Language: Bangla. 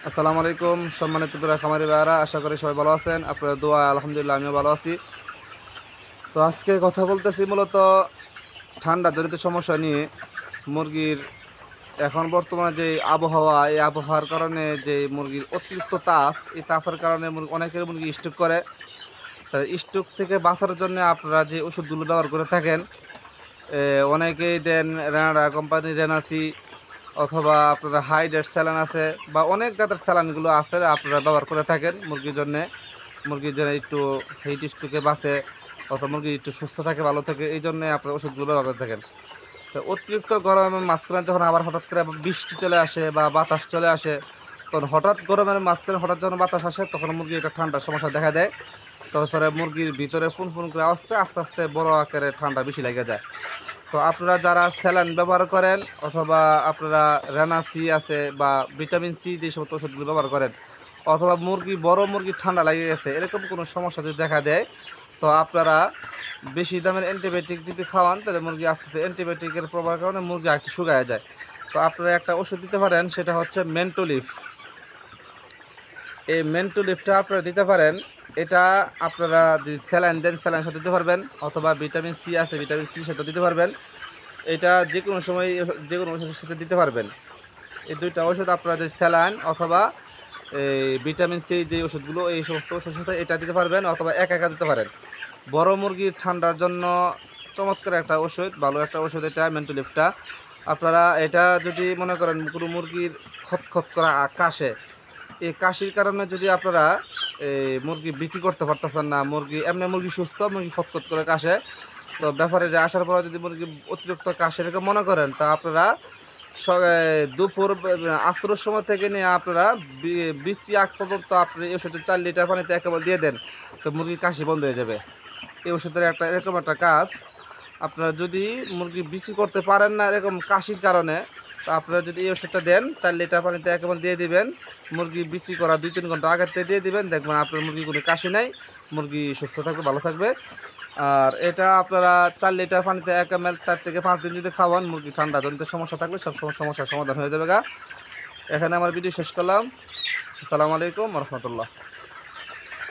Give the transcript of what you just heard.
আসসালামু আলাইকুম সম্মানিত প্রিয় খামারি ভাইরা, আশা করি সবাই ভালো আছেন। আপনাদের দোয়া আলহামদুলিল্লাহ আমিও ভালো আছি। তো আজকে কথা বলতেছি মূলত ঠান্ডা জনিত সমস্যা নিয়ে। মুরগির এখন বর্তমানে যে আবহাওয়া, এই আবহাওয়ার কারণে যে মুরগির অতিরিক্ত তাপ, এই তাপের কারণে অনেকের মুরগি স্ট্রোক করে। তাই স্ট্রোক থেকে বাঁচার জন্য আপনারা যে ওষুধগুলো ব্যবহার করে থাকেন, অনেকেই দেন রেনাডা কোম্পানির রেনাসি, অথবা আপনারা হাইড্রেট স্যালান আছে বা অনেক জাতের স্যালানগুলো আছে আপনারা ব্যবহার করে থাকেন মুরগির জন্য একটু হিট স্ট্রোকে বাঁচে, অথবা মুরগি একটু সুস্থ থাকে, ভালো থাকে, এই জন্যে আপনারা ওষুধগুলো ব্যবহার করে থাকেন। তো অতিরিক্ত গরমের মাঝখানে যখন আবার হঠাৎ করে বৃষ্টি চলে আসে বা বাতাস চলে আসে, তখন হঠাৎ গরমের মাঝখানে হঠাৎ যখন বাতাস আসে তখন মুরগি একটা ঠান্ডার সমস্যা দেখা দেয়। তারপরে মুরগির ভিতরে ফুন ফুন করে আওয়াজ পেয়ে আস্তে আস্তে বড় আকারে ঠান্ডা বেশি লেগে যায়। তো আপনারা যারা স্যালাইন ব্যবহার করেন, অথবা আপনারা রেনা সি আছে বা ভিটামিন সি যে সমস্ত ওষুধগুলো ব্যবহার করেন, অথবা বড় মুরগির ঠান্ডা লেগে গেছে এরকম কোনো সমস্যা যদি দেখা দেয়, তো আপনারা বেশি দামের অ্যান্টিবায়োটিক যদি খাওয়ান, তাহলে মুরগি আস্তে আস্তে অ্যান্টিবায়োটিকের প্রভাবের কারণে মুরগি একটু শুকায় যায়। তো আপনারা একটা ওষুধ দিতে পারেন, সেটা হচ্ছে মেন্টোলিফ। এই মেন্টোলিফটা আপনারা দিতে পারেন। এটা আপনারা যদি স্যালাইন দেন স্যালাইনের সাথে দিতে পারবেন, অথবা ভিটামিন সি আছে ভিটামিন সির সাথে দিতে পারবেন। এটা যে কোনো সময় যে কোনো ওষুধের সাথে দিতে পারবেন। এই দুইটা ওষুধ আপনারা যে স্যালাইন অথবা এই ভিটামিন সি যে ওষুধগুলো, এই সমস্ত ওষুধের সাথে এটা দিতে পারবেন, অথবা একা দিতে পারেন। বড় মুরগির ঠান্ডার জন্য চমৎকার একটা ওষুধ, ভালো একটা ওষুধ এটা মেন্টোলিফটা। আপনারা এটা যদি মনে করেন কোনো মুরগির খতখত করা কাশে, এই কাশির কারণে যদি আপনারা এই মুরগি বিক্রি করতে পারতেছেন না, মুরগি সুস্থ, মুরগি খতখত করে কাশে, তো ব্যাপারে যে আসার পরে যদি মুরগি অতিরিক্ত কাশি এরকম মনে করেন, তা আপনারা দুপুর আস্তরের সময় থেকে নিয়ে আপনারা বিক্রি আগ পর্যন্ত আপনি এই ওষুধের 4 লিটার পানিতে একেবারে দিয়ে দেন, তো মুরগির কাশি বন্ধ হয়ে যাবে। এই ওষুধের এরকম একটা কাজ। আপনারা যদি মুরগি বিক্রি করতে পারেন না এরকম কাশির কারণে, তো আপনারা যদি এই ওষুধটা দেন 4 লিটার পানিতে একেবারে দিয়ে দিবেন, মুরগি বিক্রি করা 2-3 ঘন্টা আগের থেকে দিয়ে দিবেন, দেখবেন আপনার মুরগি কোনো কাশি নাই, মুরগি সুস্থ থাকবে, ভালো থাকবে। আর এটা আপনারা 4 লিটার পানিতে 1 ml 4 থেকে 5 দিন যদি খাওয়ান, মুরগি ঠান্ডা জনিত সমস্যা থাকলে সব সমস্যার সমাধান হয়ে যাবে। এখানে আমার ভিডিও শেষ করলাম। আসসালামু আলাইকুম ওয়া রাহমাতুল্লাহ।